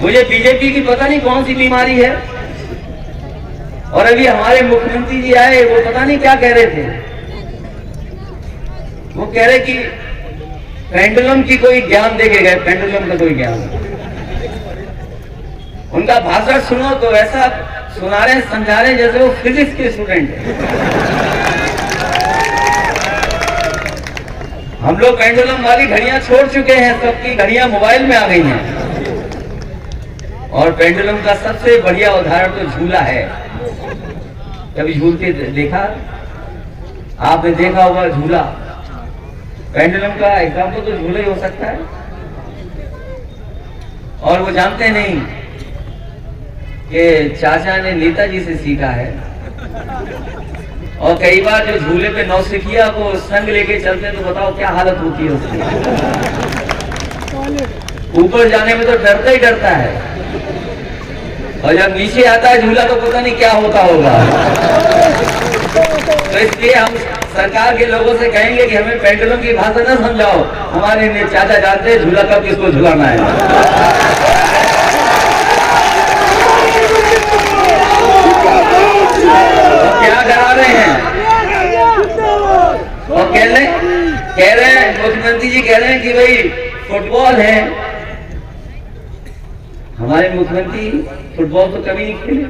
मुझे बीजेपी की पता नहीं कौन सी बीमारी है। और अभी हमारे मुख्यमंत्री जी आए, वो पता नहीं क्या कह रहे थे। वो कह रहे कि पेंडुलम की कोई ज्ञान देके गए, पेंडुलम का कोई ज्ञान। उनका भाषण सुनो तो ऐसा सुना रहे समझा रहे जैसे वो फिजिक्स के स्टूडेंट है। हम लोग पेंडुलम वाली घड़ियां छोड़ चुके हैं, सबकी घड़ियां मोबाइल में आ गई हैं। और पेंडुलम का सबसे बढ़िया उदाहरण तो झूला है। कभी झूल के देखा? आपने देखा होगा झूला। पेंडुलम का एग्जाम्पल तो झूला ही हो सकता है। और वो जानते नहीं कि चाचा ने नेताजी से सीखा है। और कई बार जो झूले पे नौसिखिया को संग लेके चलते तो बताओ क्या हालत होती है उसकी। ऊपर जाने में तो डरता ही डरता है, और जब नीचे आता है झूला तो पता नहीं क्या होता होगा। तो इसलिए हम सरकार के लोगों से कहेंगे कि हमें पेंडुलम की भाषा न समझाओ। हमारे चाचा जानते हैं झूला कब किसको झुलाना है। तो क्या करा रहे हैं? और कह रहे हैं मुख्यमंत्री जी कह रहे हैं कि भाई फुटबॉल है। हमारे मुख्यमंत्री फुटबॉल तो कभी नहीं खेले,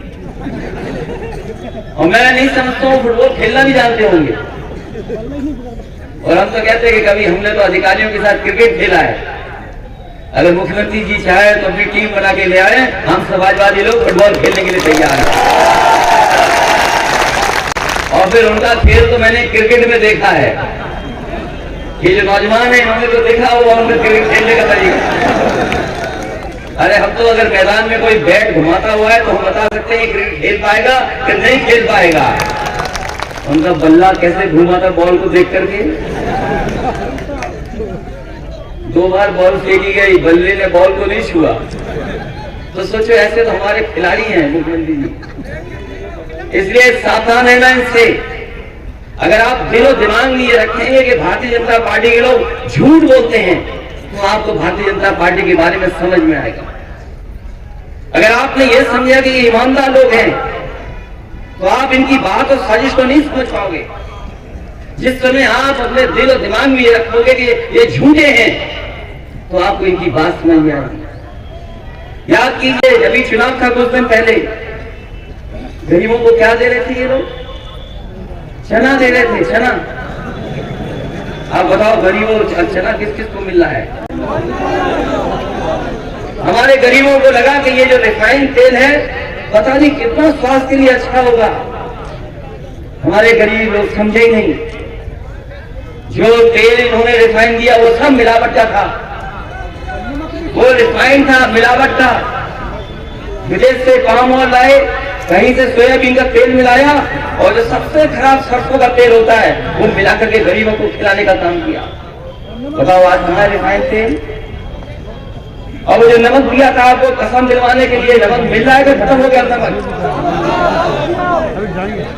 और मैं नहीं समझता हूँ फुटबॉल खेलना भी जानते होंगे। और हम तो कहते हैं कि कभी हमने तो अधिकारियों के साथ क्रिकेट खेला है। अगर मुख्यमंत्री जी चाहे तो अपनी टीम बना के ले आए, हम समाजवादी लोग फुटबॉल खेलने के लिए तैयार हैं। और फिर उनका खेल तो मैंने क्रिकेट में देखा है। ये जो नौजवान है इन्होंने तो देखा होगा उनका क्रिकेट खेलने का तरीका। अरे हम तो अगर मैदान में कोई बैट घुमाता हुआ है तो हम बता सकते हैं क्रिकेट खेल पाएगा कि नहीं खेल पाएगा। उनका बल्ला कैसे घुमा था बॉल को देख करके। 2 बार बॉल फेंकी गई, बल्ले ने बॉल को नहीं छुआ। तो सोचो ऐसे तो हमारे खिलाड़ी हैं मुख्यमंत्री जी। इसलिए सावधान रहना इनसे। अगर आप दिलो दिमाग में ये रखेंगे कि भारतीय जनता पार्टी के लोग झूठ बोलते हैं तो आपको भारतीय जनता पार्टी के बारे में समझ में आएगा। अगर आपने ये समझा कि ये ईमानदार लोग हैं तो आप इनकी बात और साजिश को नहीं समझ पाओगे। जिस समय आप अपने दिल और दिमाग में ये रखोगे कि ये झूठे हैं तो आपको इनकी बात समझ में आएगी। याद कीजिए अभी चुनाव था कुछ दिन पहले, गरीबों को क्या दे रहे थे ये लोग? चना दे रहे थे, चना। आप बताओ गरीबों चना किस किस को मिल रहा है? हमारे गरीबों को लगा कि ये जो रिफाइंड तेल है पता नहीं कितना स्वास्थ्य के लिए अच्छा होगा। हमारे गरीब लोग समझे ही नहीं। जो तेल इन्होंने रिफाइंड दिया वो सब मिलावट का था। वो रिफाइंड था, मिलावट था। विदेश से पाम ऑयल लाए, कहीं से सोयाबीन का तेल मिलाया, और जो सबसे खराब सरसों का तेल होता है वो मिलाकर के गरीबों को खिलाने का काम किया। बताओ आज हमारे रिफाइंड तेल। और वो जो नमक दिया था आपको कसम दिलवाने के लिए, नमक मिल रहा है कि खत्म हो गया नमक?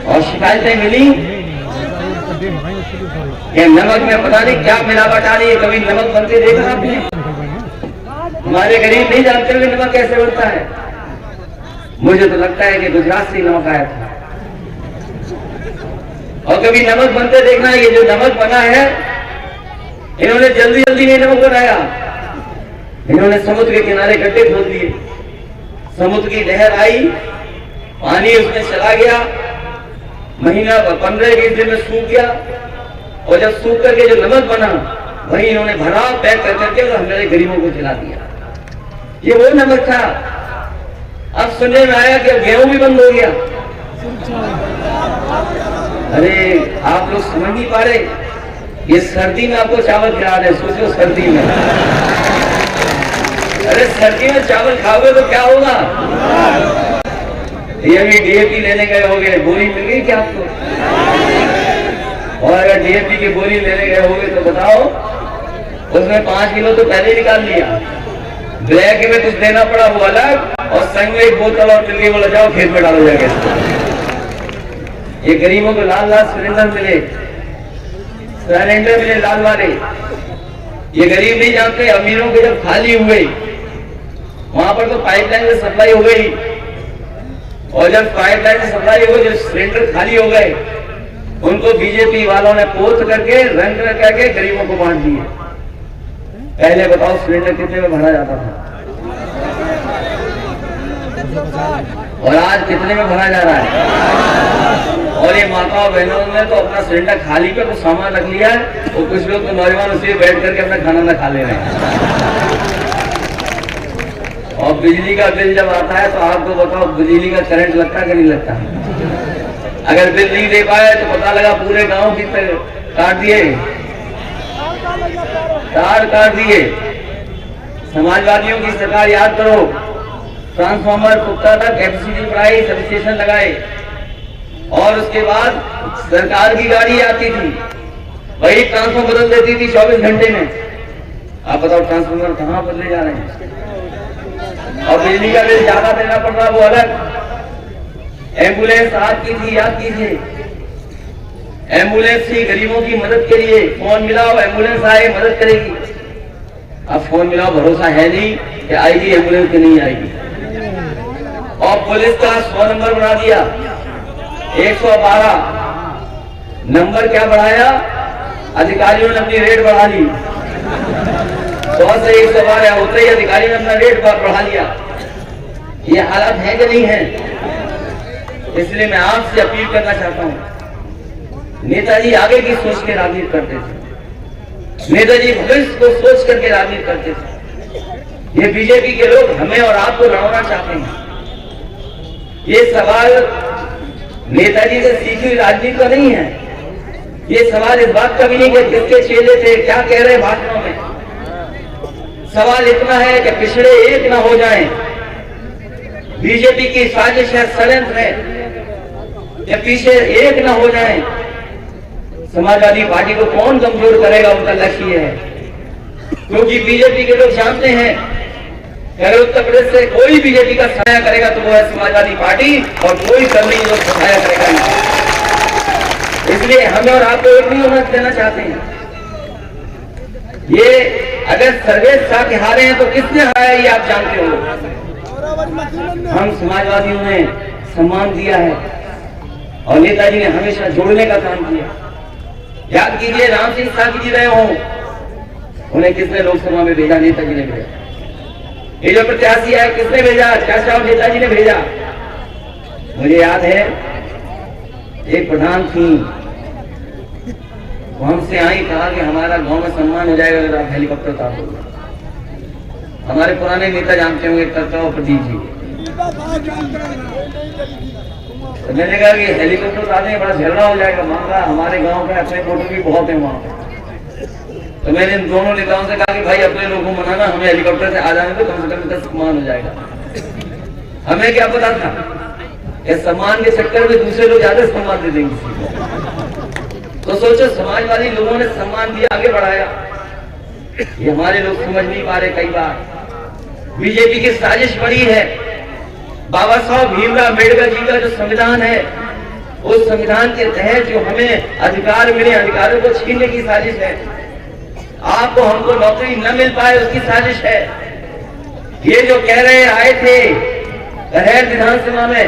और शिकायतें मिली कि नमक में पता नहीं क्या मिलावट आ रही है। कभी नमक बनते देखा आपने? हमारे गरीब नहीं जानते हुए नमक कैसे बनता है। मुझे तो लगता है कि गुजरात से नमक आया था। और कभी नमक बनते देखना, ये जो नमक बना है इन्होंने जल्दी जल्दी नहीं नमक बनाया। इन्होंने समुद्र के किनारे गड्ढे खोद दिए। समुद्र की लहर आई, पानी उसमें चला गया, महीना 15-20 दिन में सूख गया। और जब सूख करके जो नमक बना वही इन्होंने भरा, पैक कर करके और हमारे गरीबों को खिला दिया। ये वो नमक था। अब सुनने में आया कि गेहूं भी बंद हो गया। अरे आप लोग समझ नहीं पा रहे, ये सर्दी में आपको चावल खिला रहे। सोचो सर्दी में, अरे सर्दी में चावल खाओगे तो क्या होगा? ये भी डीएपी लेने गए होगे, बोरी मिल गई क्या आपको? और अगर डीएपी की बोरी लेने गए होगे तो बताओ, उसमें 5 किलो तो पहले निकाल लिया। ब्लैक में कुछ देना पड़ा वो अलग, और संग में एक बोतल और मिल गई, बोला जाओ खेत में डालो जाके। ये गरीबों को लाल लाल सिलेंडर मिले, लाल वाले। ये गरीब नहीं जानते, अमीरों के जब खाली हुए वहां पर तो पाइपलाइन से सप्लाई हो गई, और जब पाइपलाइन से सप्लाई हो गई, जो सिलेंडर खाली हो गए, उनको बीजेपी वालों ने पोस्ट करके रंग करके गरीबों को बांट दिए। पहले बताओ सिलेंडर कितने में भरा जाता था और आज कितने में भरा जा रहा है? और ये माताओं बहनों ने तो अपना सिलेंडर खाली पे कुछ सामान रख लिया है, और कुछ लोग तो नौजवान उसी बैठ करके अपना खाना ना खा ले रहे हैं। और बिजली का बिल जब आता है तो आपको बताओ बिजली का करंट लगता है कि नहीं लगता? अगर बिल नहीं दे पाए तो पता लगा पूरे गांव की काट दिए, तार काट दिए। समाजवादियों की सरकार याद करो, ट्रांसफार्मर पुख्ता था, कैपेसिटी बढ़ाई, सब स्टेशन लगाए, और उसके बाद सरकार की गाड़ी आती थी, वही ट्रांसफार्मर बदल देती थी 24 घंटे में। आप बताओ ट्रांसफार्मर कहाँ बदले जा रहे हैं? और बिजली का बिल ज्यादा देना पड़ रहा, वो अलग। एम्बुलेंस आपकी थी, याद कीजिए, एम्बुलेंस थी गरीबों की मदद के लिए। फोन मिलाओ, एम्बुलेंस आए, मदद करेगी। अब फोन मिलाओ, भरोसा है नहीं कि आएगी एम्बुलेंस कि नहीं आएगी। और पुलिस का 100 नंबर बना दिया, 112 नंबर क्या बढ़ाया? अधिकारियों ने अपनी रेट बढ़ा ली, 100 से 112 होते ही अधिकारियों ने अपना रेट बढ़ा लिया। ये हालात है कि नहीं है? इसलिए मैं आपसे अपील करना चाहता हूं, नेताजी आगे की सोच के राजनीति करते थे, नेताजी भविष्य को सोच करके राजनीति करते थे। ये बीजेपी के लोग हमें और आपको लड़ाना चाहते हैं। ये सवाल नेताजी से सीखी हुई राजनीति का नहीं है, ये सवाल इस बात का भी नहीं कि किसके चेले थे, क्या कह रहे भाषणों में। सवाल इतना है कि पिछड़े एक ना हो जाएं। बीजेपी की साजिश है, षड्यंत्र है, या पीछे एक ना हो जाएं। समाजवादी पार्टी को कौन कमजोर करेगा, उनका लक्ष्य है। क्योंकि बीजेपी के लोग जानते हैं कि अगर उत्तर प्रदेश से कोई बीजेपी का सहायता करेगा तो वो है समाजवादी पार्टी, और कोई कर्मी लोग सहायता करेगा नहीं। इसलिए हमें और आपको एक नहीं होना देना चाहते हैं। ये अगर सर्वेश शाह के हारे हैं तो किसने हारा है ये आप जानते हो। हम समाजवादियों ने सम्मान दिया है, और नेताजी ने हमेशा जोड़ने का काम किया। याद कीजिए, राम सिंह साहब जी रहे हो, उन्हें किसने लोकसभा में भेजा? नेताजी ने भेजा। ये जो प्रत्याशी है किसने भेजा? चाचा नेताजी ने भेजा। मुझे याद है एक प्रधान थी, वो हमसे आई, कहा कि हमारा गांव में सम्मान हो जाएगा अगर आप हेलीकॉप्टर उतारोगे। हमारे पुराने नेता जानते होंगे, कर्तव्य प्रदीप जी। तो मैंने कहा कि हेलीकॉप्टर उतारने में बड़ा झगड़ा हो जाएगा, मामला हमारे गांव के अपने फोटो भी बहुत है वहां। तो मैंने इन दोनों नेताओं से कहा कि भाई अपने लोगों को मनाना, हमें हेलीकॉप्टर से आ जाने दो, कम से कम इतना सम्मान हो जाएगा। हमें क्या पता था कि सम्मान के चक्कर में दूसरे लोग ज्यादा सम्मान दे देंगे किसी को। तो सोचो, समाजवादी लोगों ने सम्मान दिया, आगे बढ़ाया। ये हमारे लोग समझ नहीं पा रहे। कई बार बीजेपी की साजिश बड़ी है। बाबा साहब भीमराव अम्बेडकर जी का जो संविधान है, उस संविधान के तहत जो हमें अधिकार मिले, अधिकारों को छीनने की साजिश है। आपको हमको नौकरी न मिल पाए, उसकी साजिश है। ये जो कह रहे आए थे करेर विधानसभा में,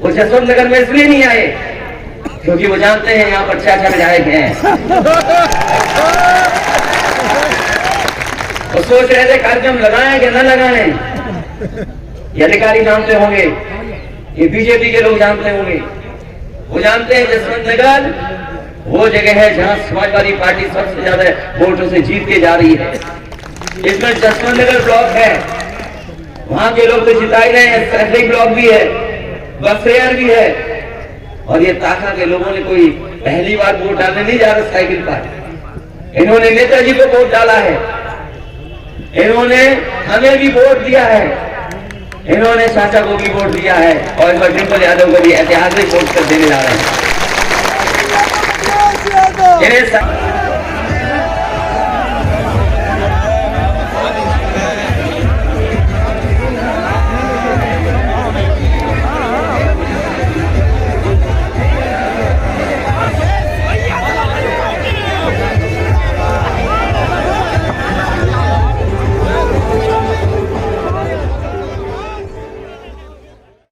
वो जसवंत नगर में इसलिए नहीं आए क्योंकि वो जानते हैं यहाँ पर चाचा विधायक हैं। वो सोच रहे थे कार्यक्रम लगाएं कि न लगाएं। ये अधिकारी जानते होंगे, ये बीजेपी के लोग जानते होंगे। वो जानते हैं जसवंत नगर वो जगह है जहां समाजवादी पार्टी सबसे ज्यादा वोटों से जीत के जा रही है। इसमें जसवंत नगर ब्लॉक है, वहां के लोग तो जिता ही रहे हैं। सहरी ब्लॉक भी है, बसरेयर भी है। और ये ताका के लोगों ने कोई पहली बार वोट डालने नहीं जा रहे साइकिल पर। इन्होंने नेताजी को वोट डाला है, इन्होंने हमें भी वोट दिया है, इन्होंने चाचा को भी वोट दिया है, और इस बार डिम्पल यादव को भी ऐतिहासिक वोट कर देने जा रहे हैं।